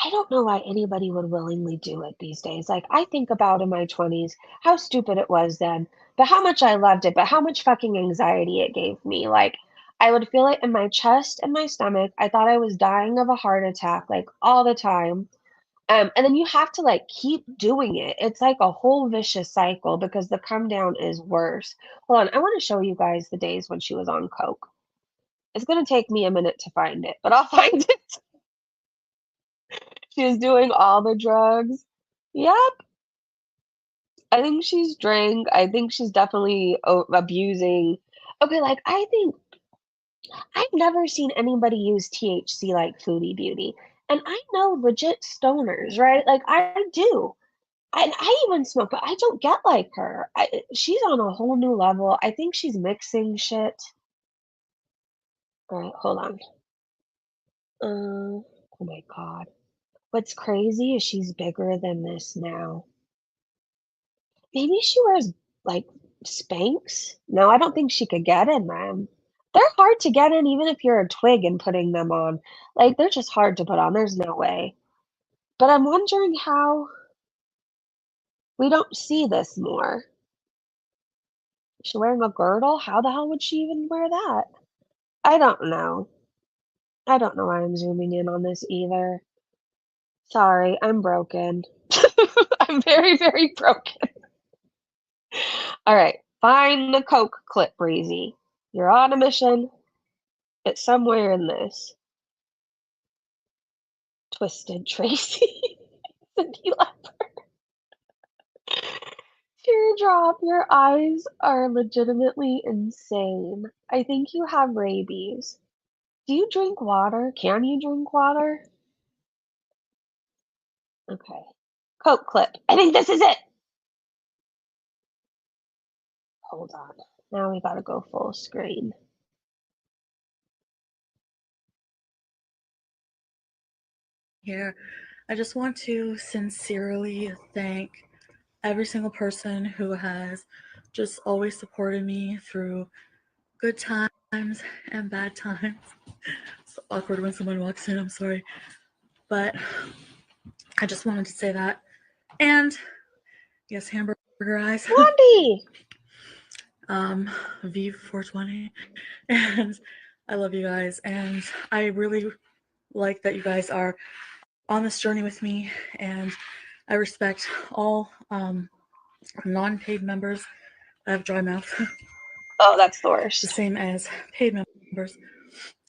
[SPEAKER 2] I don't know why anybody would willingly do it these days. Like, I think about in my 20s how stupid it was then, but how much I loved it, but how much fucking anxiety it gave me. Like, I would feel it in my chest and my stomach. I thought I was dying of a heart attack, like, all the time. And then you have to, like, keep doing it. It's like a whole vicious cycle because the come down is worse. Hold on, I want to show you guys the days when she was on coke. It's going to take me a minute to find it, but I'll find it. She was doing all the drugs. Yep. I think she's drank. I think she's definitely abusing. Okay, like I think I've never seen anybody use THC like Foodie Beauty. And I know legit stoners, right? Like I do. And I even smoke, but I don't get like her. She's on a whole new level. I think she's mixing shit. All right, hold on. Oh my God. What's crazy is she's bigger than this now. Maybe she wears, like, Spanx? No, I don't think she could get in them. They're hard to get in even if you're a twig and putting them on. Like, they're just hard to put on, there's no way. But I'm wondering how we don't see this more. Is she wearing a girdle? How the hell would she even wear that? I don't know. I don't know why I'm zooming in on this either. Sorry, I'm broken. I'm very, very broken. All right, find the Coke clip, Breezy. You're on a mission. It's somewhere in this. Twisted Tracy. Cindy Leopard. Teardrop, your eyes are legitimately insane. I think you have rabies. Do you drink water? Can you drink water? Okay. Coke clip. I think this is it. Hold on. Now we gotta go full screen.
[SPEAKER 6] Here, I just want to sincerely thank every single person who has just always supported me through good times and bad times. It's awkward when someone walks in, I'm sorry. But I just wanted to say that. And yes, hamburger eyes.
[SPEAKER 2] Blondie!
[SPEAKER 6] V420. And I love you guys. And I really like that you guys are on this journey with me. And I respect all non-paid members. I have dry mouth.
[SPEAKER 2] Oh, that's the
[SPEAKER 6] The
[SPEAKER 2] worst.
[SPEAKER 6] same as paid members.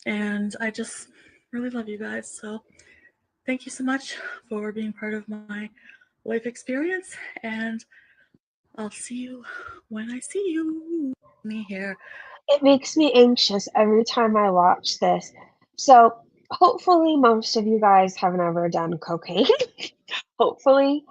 [SPEAKER 6] And I just really love you guys. So thank you so much for being part of my life experience. And I'll see you when I see you. Me here.
[SPEAKER 2] It makes me anxious every time I watch this. So, hopefully, most of you guys have never done cocaine. Hopefully,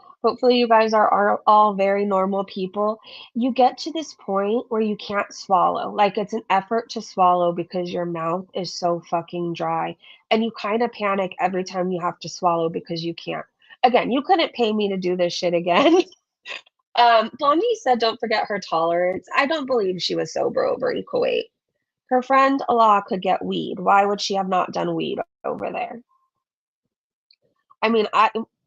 [SPEAKER 2] you guys are all very normal people. You get to this point where you can't swallow. Like it's an effort to swallow because your mouth is so fucking dry. And you kind of panic every time you have to swallow because you can't. Again, you couldn't pay me to do this shit again. Blondie said don't forget her tolerance. I don't believe she was sober over in Kuwait. Her friend Allah could get weed. Why would she have not done weed over there? I mean,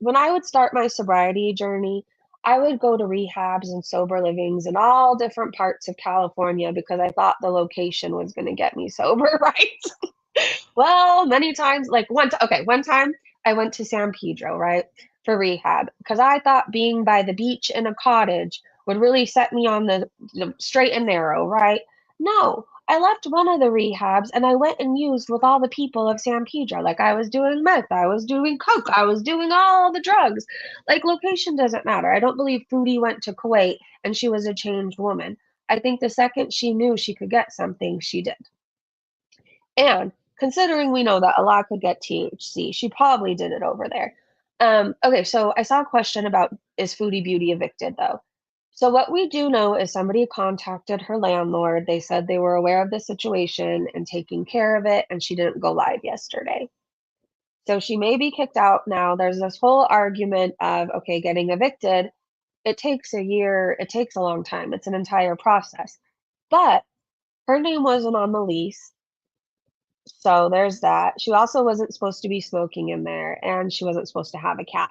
[SPEAKER 2] when I would start my sobriety journey, I would go to rehabs and sober livings in all different parts of California because I thought the location was going to get me sober, right? Well, many times, like one time I went to San Pedro, right, for rehab because I thought being by the beach in a cottage would really set me on the straight and narrow, right? No, I left one of the rehabs and I went and used with all the people of San Pedro. Like I was doing meth, I was doing coke, I was doing all the drugs. Like location doesn't matter. I don't believe Foodie went to Kuwait and she was a changed woman. I think the second she knew she could get something, she did. And considering we know that Allah could get THC, she probably did it over there. Okay, so I saw a question about is Foodie Beauty evicted though? So what we do know is somebody contacted her landlord. They said they were aware of the situation and taking care of it, and she didn't go live yesterday. So she may be kicked out now. There's this whole argument of, okay, getting evicted, it takes a year, it takes a long time. It's an entire process. But her name wasn't on the lease. So there's that. She also wasn't supposed to be smoking in there, and she wasn't supposed to have a cat.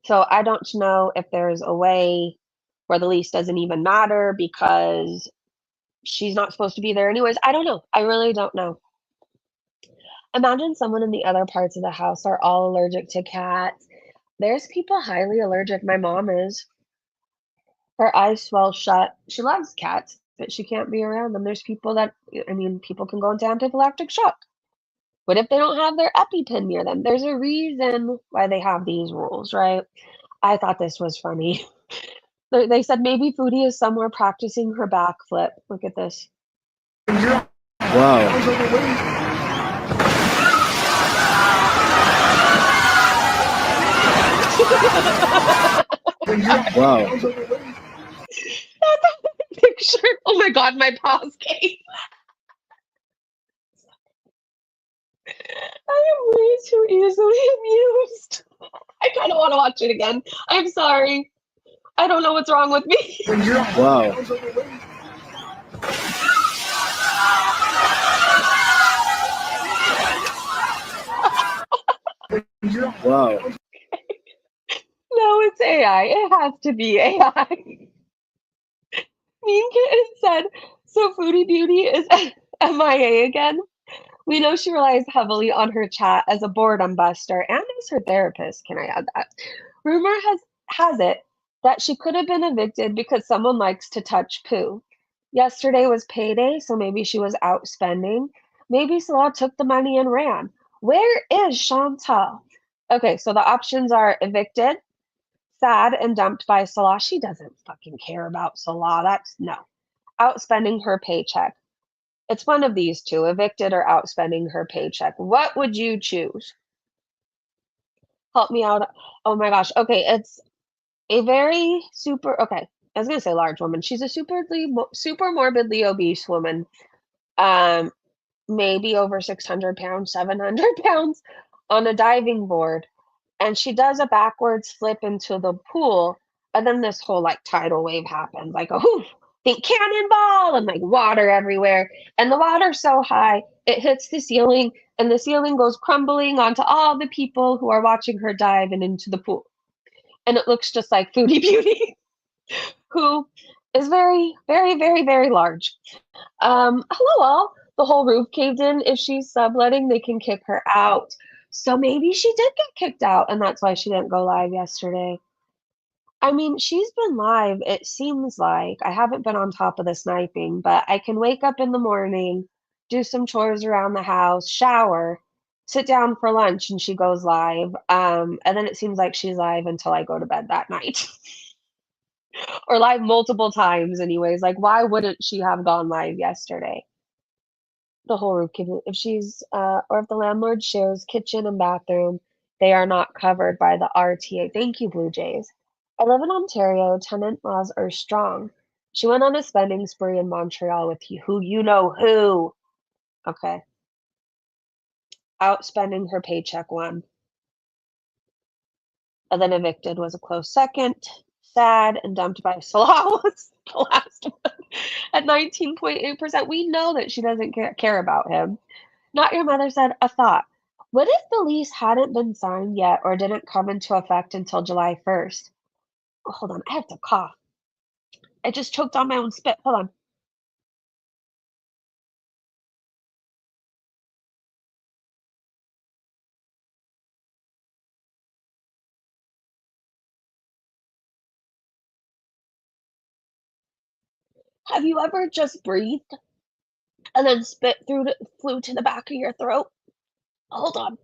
[SPEAKER 2] So I don't know if there's a way where the lease doesn't even matter because she's not supposed to be there anyways. I don't know. I really don't know. Imagine someone in the other parts of the house are all allergic to cats. There's people highly allergic. My mom is. Her eyes swell shut. She loves cats, but she can't be around them. There's people that, I mean, people can go into anaphylactic shock. What if they don't have their EpiPen near them? There's a reason why they have these rules, right? I thought this was funny. They said maybe Foodie is somewhere practicing her backflip. Look at this.
[SPEAKER 7] Wow. Wow.
[SPEAKER 2] That's a picture. Oh my god, my paws came. I am way too easily amused. I kind of want to watch it again. I'm sorry. I don't know what's wrong with me.
[SPEAKER 7] Wow. Wow.
[SPEAKER 2] No, it's AI. It has to be AI. Mean Kitten said, so Foodie Beauty is MIA again? We know she relies heavily on her chat as a boredom buster and as her therapist. Can I add that? Rumor has it that she could have been evicted because someone likes to touch poo. Yesterday was payday, so maybe she was out spending. Maybe Salah took the money and ran. Where is Chantal? Okay, so the options are evicted, sad and dumped by Salah. She doesn't fucking care about Salah. That's no. Outspending her paycheck. It's one of these two, evicted or outspending her paycheck. What would you choose? Help me out. Oh my gosh. Okay, it's a very super, okay, I was gonna say large woman. She's a super morbidly obese woman. Um, maybe over 600 pounds, 700 pounds on a diving board. And she does a backwards flip into the pool. And then this whole like tidal wave happens, like a whoof, think cannonball, and like water everywhere. And the water's so high, it hits the ceiling, and the ceiling goes crumbling onto all the people who are watching her dive and into the pool. And it looks just like Foodie Beauty, who is very, very, very, very large. Hello all. The whole roof caved in. If she's subletting, they can kick her out. So maybe she did get kicked out, and that's why she didn't go live yesterday. I mean, she's been live, it seems like. I haven't been on top of the sniping, but I can wake up in the morning, do some chores around the house, shower, sit down for lunch, and she goes live. And then it seems like she's live until I go to bed that night. Or live multiple times, anyways. Like, why wouldn't she have gone live yesterday? The whole roof can, if she's or if the landlord shares kitchen and bathroom, they are not covered by the RTA. Thank you, Blue Jays. I live in Ontario. Tenant laws are strong. She went on a spending spree in Montreal with who you know who. Okay. Outspending her paycheck one. And then evicted was a close second. sad and dumped by Salah was the last one at 19.8%. We know that she doesn't care about him. Not Your Mother said, a thought. What if the lease hadn't been signed yet or didn't come into effect until July 1st? Oh, hold on, I have to cough. I just choked on my own spit. Hold on. Have you ever just breathed and then spit flew to the back of your throat? Hold on.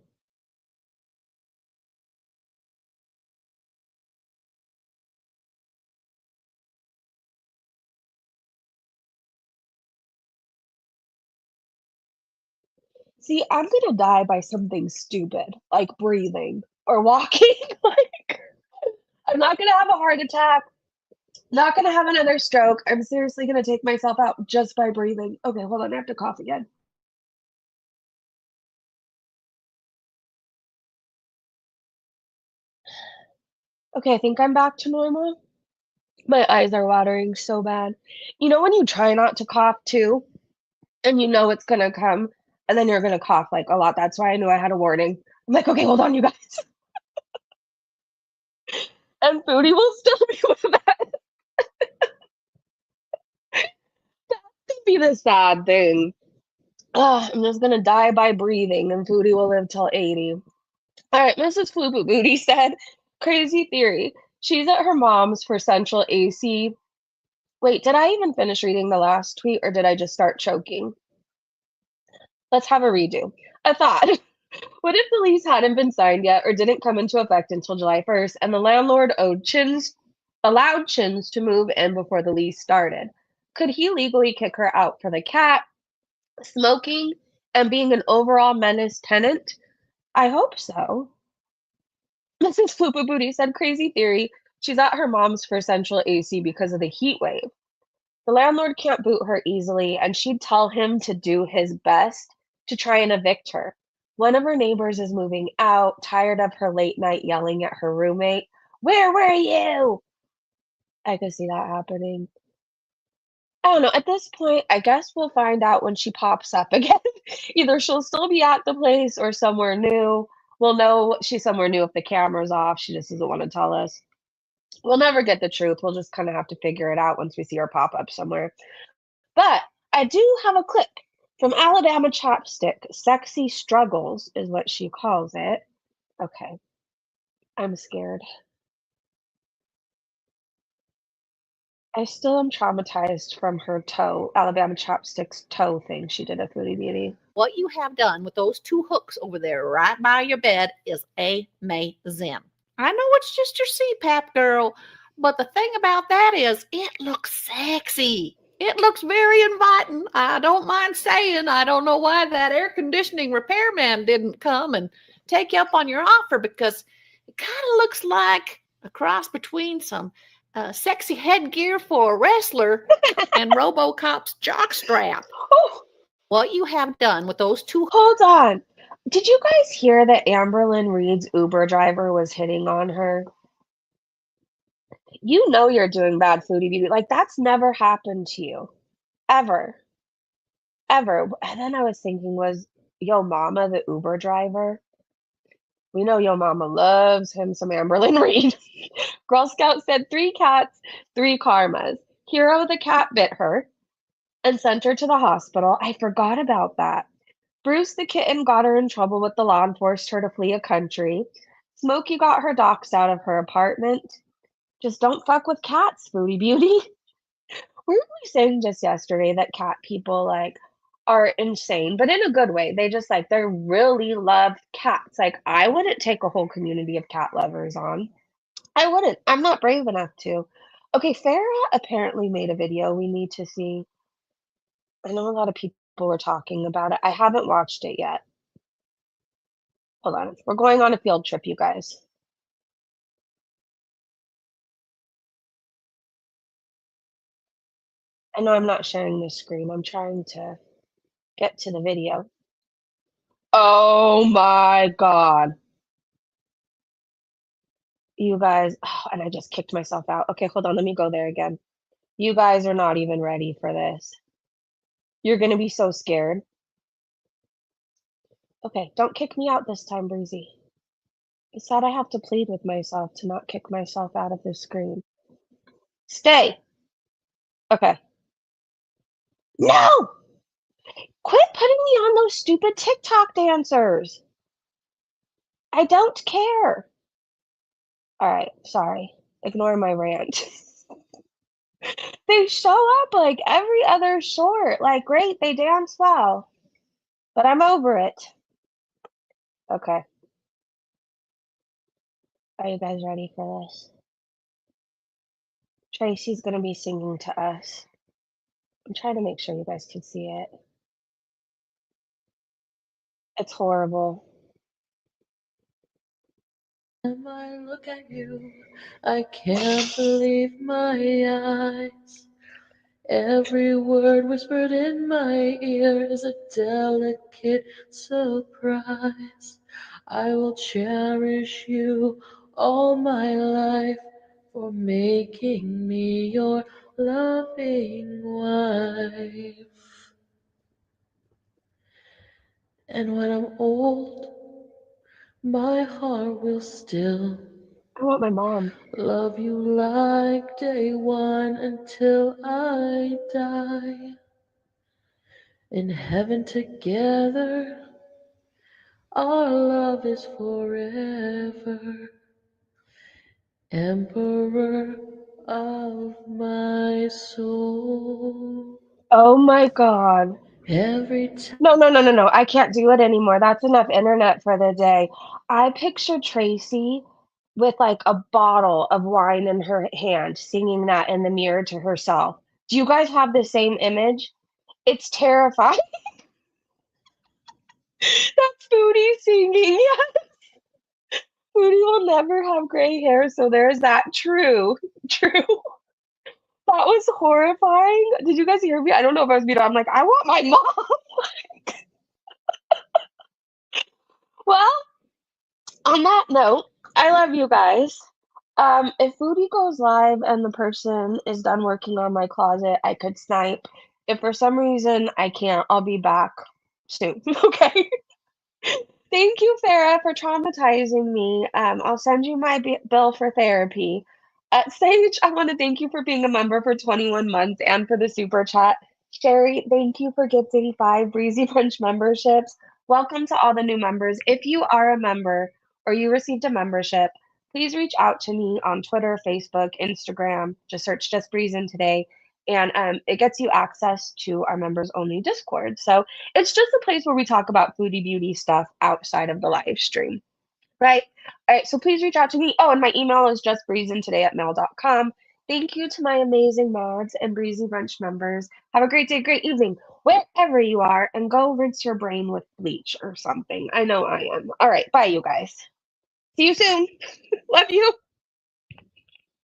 [SPEAKER 2] See, I'm gonna die by something stupid, like breathing or walking. Like, I'm not gonna have a heart attack, not gonna have another stroke. I'm seriously gonna take myself out just by breathing. Okay, hold on, I have to cough again. Okay, I think I'm back to normal. My eyes are watering so bad. You know when you try not to cough too, and you know it's gonna come, and then you're gonna cough like a lot. That's why I knew I had a warning. I'm like, okay, hold on, you guys. And Foodie will still be with that. That could be the sad thing. I'm just gonna die by breathing, and Foodie will live till 80. All right, Mrs. Floopoo Booty said, crazy theory. She's at her mom's for central AC. Wait, did I even finish reading the last tweet, or did I just start choking? Let's have a redo. A thought. What if the lease hadn't been signed yet or didn't come into effect until July 1st and the landlord allowed Chins to move in before the lease started? Could he legally kick her out for the cat, smoking, and being an overall menace tenant? I hope so. Mrs. Floopa Booty said, crazy theory. She's at her mom's for central AC because of the heat wave. The landlord can't boot her easily, and she'd tell him to do his best to try and evict her. One of her neighbors is moving out, tired of her late night yelling at her roommate. Where were you? I could see that happening. I don't know. At this point, I guess we'll find out when she pops up again. Either she'll still be at the place or somewhere new. We'll know she's somewhere new if the camera's off. She just doesn't want to tell us. We'll never get the truth. We'll just kind of have to figure it out once we see her pop up somewhere. But I do have a clip from Alabama Chopstick. Sexy Struggles is what she calls it. Okay, I'm scared. I still am traumatized from her toe, Alabama Chopstick's toe thing she did at Foodie Beauty.
[SPEAKER 8] What you have done with those two hooks over there right by your bed is amazing. I know it's just your CPAP girl, but the thing about that is it looks sexy. It looks very inviting. I don't mind saying I don't know why that air conditioning repairman didn't come and take you up on your offer, because it kind of looks like a cross between some sexy headgear for a wrestler and RoboCop's jockstrap.
[SPEAKER 2] Oh,
[SPEAKER 8] What you have done with those two.
[SPEAKER 2] hold on. Did you guys hear that Amberlynn Reed's Uber driver was hitting on her? You know you're doing bad, Foodie Beauty. Like, that's never happened to you. Ever. Ever. And then I was thinking, was Yo Mama the Uber driver? We know Yo Mama loves him some Amberlynn Reed. Girl Scout said 3 cats, 3 karmas. Hero the cat bit her and sent her to the hospital. I forgot about that. Bruce the kitten got her in trouble with the law and forced her to flee a country. Smokey got her doxed out of her apartment. Just don't fuck with cats, Foodie Beauty. Weren't we saying just yesterday that cat people like are insane, but in a good way? They just like they really love cats. Like I wouldn't take a whole community of cat lovers on. I wouldn't. I'm not brave enough to. Okay, Farah apparently made a video we need to see. I know a lot of people were talking about it. I haven't watched it yet. Hold on. We're going on a field trip, you guys. I know I'm not sharing this screen. I'm trying to get to the video. Oh my God. You guys, and I just kicked myself out. Okay, hold on, let me go there again. You guys are not even ready for this. You're gonna be so scared. Okay, don't kick me out this time, Breezy. I said I have to plead with myself to not kick myself out of this screen. Stay! Okay. No! Quit putting me on those stupid TikTok dancers! I don't care! Alright, sorry. Ignore my rant. They show up like every other short. Like, great, they dance well. But I'm over it. Okay. Are you guys ready for this? Tracy's gonna be singing to us. I'm trying to make sure you guys can see it. It's horrible.
[SPEAKER 9] Time I look at you, I can't believe my eyes. Every word whispered in my ear is a delicate surprise. I will cherish you all my life for making me your loving wife. And when I'm old, my heart will still
[SPEAKER 2] I want my mom.
[SPEAKER 9] love you like day one until I die. In heaven together, our love is forever. Emperor of my soul.
[SPEAKER 2] Oh my god.
[SPEAKER 9] Every time.
[SPEAKER 2] No. I can't do it anymore. That's enough internet for the day. I picture Tracy with like a bottle of wine in her hand, singing that in the mirror to herself. Do you guys have the same image? It's terrifying. That's Foodie singing. Yeah. Foodie will never have gray hair, so there's that. True. True. That was horrifying. Did you guys hear me? I don't know if I was being. I'm like, I want my mom. Well, on that note, I love you guys. If Foodie goes live and the person is done working on my closet, I could snipe. If for some reason I can't, I'll be back soon. Okay. Thank you, Farah, for traumatizing me. I'll send you my bill for therapy. Sage, I want to thank you for being a member for 21 months and for the super chat. Sherry, thank you for gifting 5 Breezy Punch memberships. Welcome to all the new members. If you are a member or you received a membership, please reach out to me on Twitter, Facebook, Instagram. Just search Just Breezin' today. And it gets you access to our members only Discord. So it's just a place where we talk about foodie beauty stuff outside of the live stream, right? All right, so please reach out to me. Oh, and my email is justbreezintoday@mail.com. Thank you to my amazing mods and Breezy Brunch members. Have a great day, great evening, wherever you are, and go rinse your brain with bleach or something. I know I am. All right, bye, you guys. See you soon. Love you.